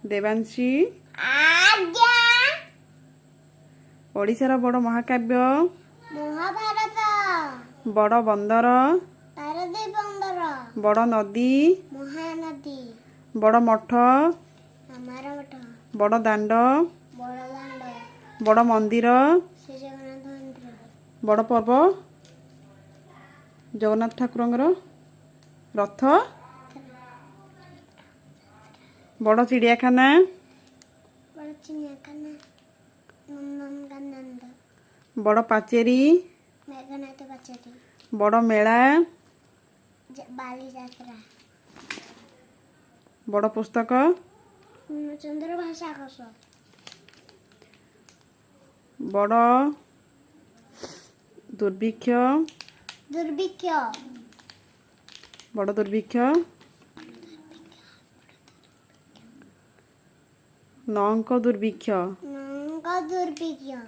देवांशी आज्ञा ओडिशार बड़ महाकाव्य महाभारत बड़ बंदर पारदीप बंदर बड़ नदी महानदी बड़ मठ हमार मठ बड़ दांड बड़ दांड बड़ मंदिर श्री जगन्नाथ मंदिर बड़ पर्व जगन्नाथ ठाकुर रथ बड़ चिड़ियाखाना बड़ चिड़ियाखाना नंदनकानन बड़ पाचेरी मेघनाथ पाचेरी बड़ मेला बाली यात्रा बड़ पुस्तक चंद्र भाषा कोश बड़ दुर्भिक्ष दुर्भिक्ष बड़ दुर्भिक्ष नौंक दुर्भिक्ष नंग दुर्भिक्ष